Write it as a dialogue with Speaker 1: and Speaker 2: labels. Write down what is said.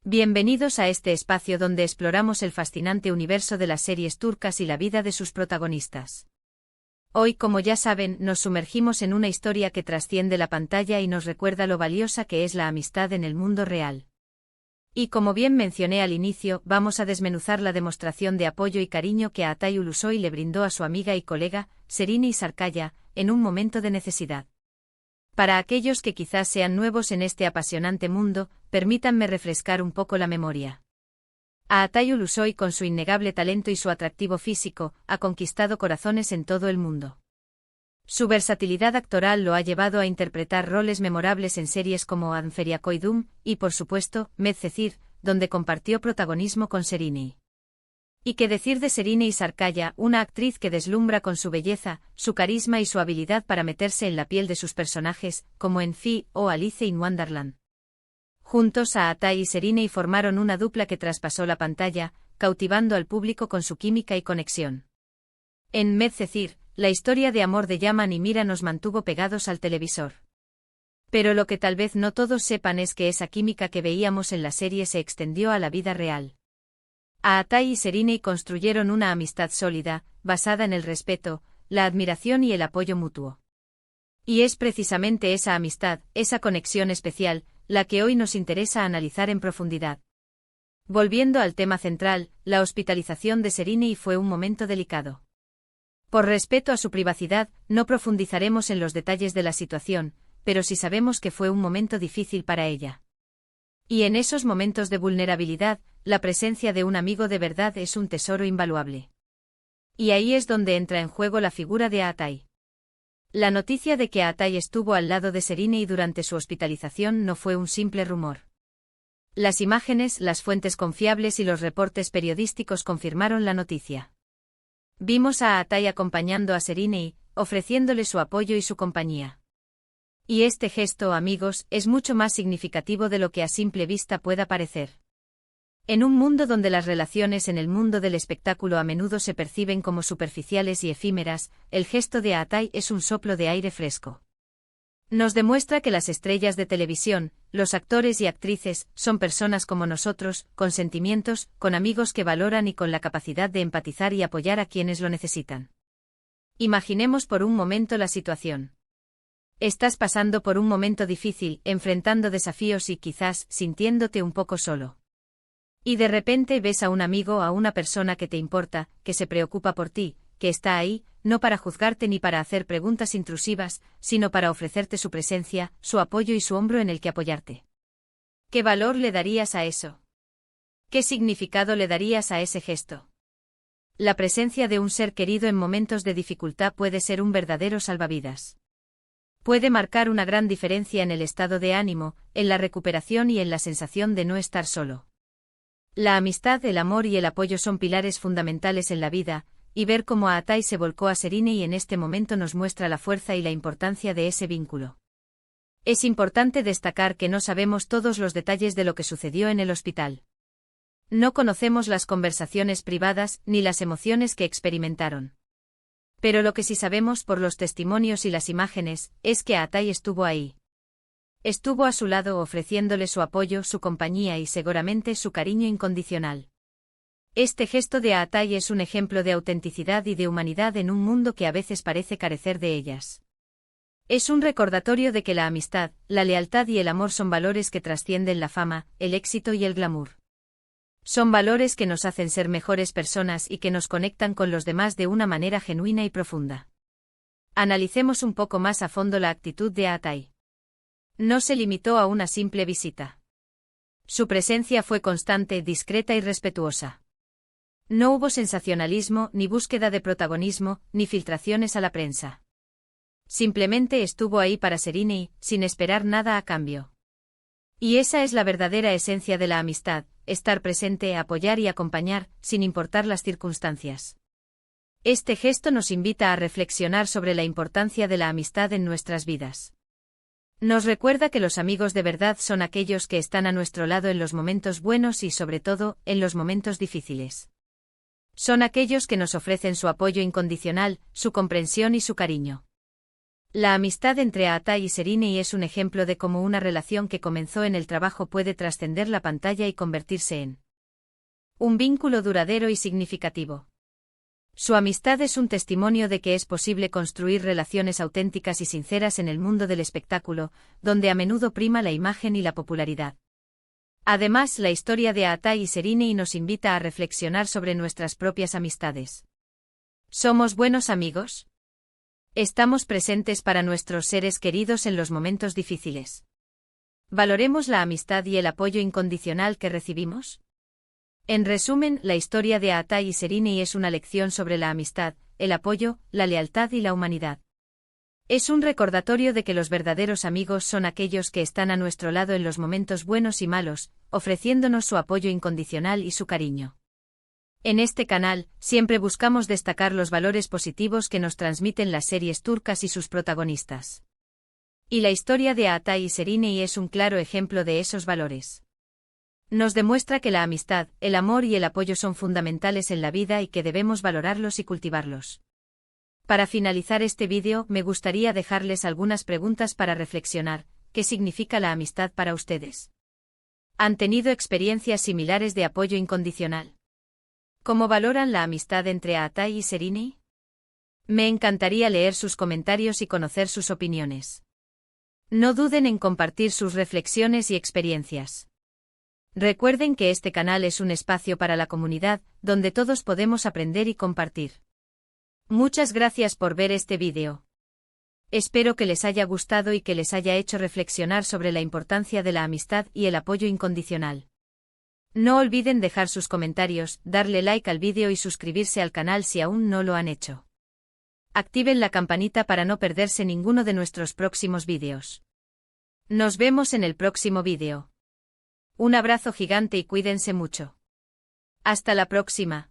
Speaker 1: Bienvenidos a este espacio donde exploramos el fascinante universo de las series turcas y la vida de sus protagonistas. Hoy, como ya saben, nos sumergimos en una historia que trasciende la pantalla y nos recuerda lo valiosa que es la amistad en el mundo real. Y como bien mencioné al inicio, vamos a desmenuzar la demostración de apoyo y cariño que Altay Ulusoy le brindó a su amiga y colega, Serini Sarkaya, en un momento de necesidad. Para aquellos que quizás sean nuevos en este apasionante mundo, permítanme refrescar un poco la memoria. Altay Ulusoy, con su innegable talento y su atractivo físico, ha conquistado corazones en todo el mundo. Su versatilidad actoral lo ha llevado a interpretar roles memorables en series como Anferia Koydum y, por supuesto, Medcezir, donde compartió protagonismo con Serini. ¿Y qué decir de Serini Sarkaya, una actriz que deslumbra con su belleza, su carisma y su habilidad para meterse en la piel de sus personajes, como en Fi o Alice in Wonderland? Juntos Altay y Serini formaron una dupla que traspasó la pantalla, cautivando al público con su química y conexión. En Medcezir, la historia de amor de Yaman y Mira nos mantuvo pegados al televisor. Pero lo que tal vez no todos sepan es que esa química que veíamos en la serie se extendió a la vida real. Altay y Serini construyeron una amistad sólida, basada en el respeto, la admiración y el apoyo mutuo. Y es precisamente esa amistad, esa conexión especial, la que hoy nos interesa analizar en profundidad. Volviendo al tema central, la hospitalización de Serini fue un momento delicado. Por respeto a su privacidad, no profundizaremos en los detalles de la situación, pero sí sabemos que fue un momento difícil para ella. Y en esos momentos de vulnerabilidad, la presencia de un amigo de verdad es un tesoro invaluable. Y ahí es donde entra en juego la figura de Altay. La noticia de que Altay estuvo al lado de Serini durante su hospitalización no fue un simple rumor. Las imágenes, las fuentes confiables y los reportes periodísticos confirmaron la noticia. Vimos a Altay acompañando a Serini, ofreciéndole su apoyo y su compañía. Y este gesto, amigos, es mucho más significativo de lo que a simple vista pueda parecer. En un mundo donde las relaciones en el mundo del espectáculo a menudo se perciben como superficiales y efímeras, el gesto de Altay es un soplo de aire fresco. Nos demuestra que las estrellas de televisión, los actores y actrices, son personas como nosotros, con sentimientos, con amigos que valoran y con la capacidad de empatizar y apoyar a quienes lo necesitan. Imaginemos por un momento la situación. Estás pasando por un momento difícil, enfrentando desafíos y quizás sintiéndote un poco solo. Y de repente ves a un amigo, a una persona que te importa, que se preocupa por ti, que está ahí, no para juzgarte ni para hacer preguntas intrusivas, sino para ofrecerte su presencia, su apoyo y su hombro en el que apoyarte. ¿Qué valor le darías a eso? ¿Qué significado le darías a ese gesto? La presencia de un ser querido en momentos de dificultad puede ser un verdadero salvavidas. Puede marcar una gran diferencia en el estado de ánimo, en la recuperación y en la sensación de no estar solo. La amistad, el amor y el apoyo son pilares fundamentales en la vida, y ver cómo Altay se volcó a Serini en este momento nos muestra la fuerza y la importancia de ese vínculo. Es importante destacar que no sabemos todos los detalles de lo que sucedió en el hospital. No conocemos las conversaciones privadas ni las emociones que experimentaron. Pero lo que sí sabemos por los testimonios y las imágenes, es que Altay estuvo ahí. Estuvo a su lado ofreciéndole su apoyo, su compañía y seguramente su cariño incondicional. Este gesto de Altay es un ejemplo de autenticidad y de humanidad en un mundo que a veces parece carecer de ellas. Es un recordatorio de que la amistad, la lealtad y el amor son valores que trascienden la fama, el éxito y el glamour. Son valores que nos hacen ser mejores personas y que nos conectan con los demás de una manera genuina y profunda. Analicemos un poco más a fondo la actitud de Altay. No se limitó a una simple visita. Su presencia fue constante, discreta y respetuosa. No hubo sensacionalismo, ni búsqueda de protagonismo, ni filtraciones a la prensa. Simplemente estuvo ahí para Serini, sin esperar nada a cambio. Y esa es la verdadera esencia de la amistad, estar presente, apoyar y acompañar, sin importar las circunstancias. Este gesto nos invita a reflexionar sobre la importancia de la amistad en nuestras vidas. Nos recuerda que los amigos de verdad son aquellos que están a nuestro lado en los momentos buenos y sobre todo, en los momentos difíciles. Son aquellos que nos ofrecen su apoyo incondicional, su comprensión y su cariño. La amistad entre Aatai y Serinei es un ejemplo de cómo una relación que comenzó en el trabajo puede trascender la pantalla y convertirse en un vínculo duradero y significativo. Su amistad es un testimonio de que es posible construir relaciones auténticas y sinceras en el mundo del espectáculo, donde a menudo prima la imagen y la popularidad. Además, la historia de Aatai y Serinei nos invita a reflexionar sobre nuestras propias amistades. ¿Somos buenos amigos? ¿Estamos presentes para nuestros seres queridos en los momentos difíciles? ¿Valoremos la amistad y el apoyo incondicional que recibimos? En resumen, la historia de Aatai y Serinei es una lección sobre la amistad, el apoyo, la lealtad y la humanidad. Es un recordatorio de que los verdaderos amigos son aquellos que están a nuestro lado en los momentos buenos y malos, ofreciéndonos su apoyo incondicional y su cariño. En este canal, siempre buscamos destacar los valores positivos que nos transmiten las series turcas y sus protagonistas. Y la historia de Aatai y Serinei es un claro ejemplo de esos valores. Nos demuestra que la amistad, el amor y el apoyo son fundamentales en la vida y que debemos valorarlos y cultivarlos. Para finalizar este vídeo, me gustaría dejarles algunas preguntas para reflexionar. ¿Qué significa la amistad para ustedes? ¿Han tenido experiencias similares de apoyo incondicional? ¿Cómo valoran la amistad entre Aatai y Serinei? Me encantaría leer sus comentarios y conocer sus opiniones. No duden en compartir sus reflexiones y experiencias. Recuerden que este canal es un espacio para la comunidad, donde todos podemos aprender y compartir. Muchas gracias por ver este vídeo. Espero que les haya gustado y que les haya hecho reflexionar sobre la importancia de la amistad y el apoyo incondicional. No olviden dejar sus comentarios, darle like al vídeo y suscribirse al canal si aún no lo han hecho. Activen la campanita para no perderse ninguno de nuestros próximos vídeos. Nos vemos en el próximo vídeo. Un abrazo gigante y cuídense mucho. Hasta la próxima.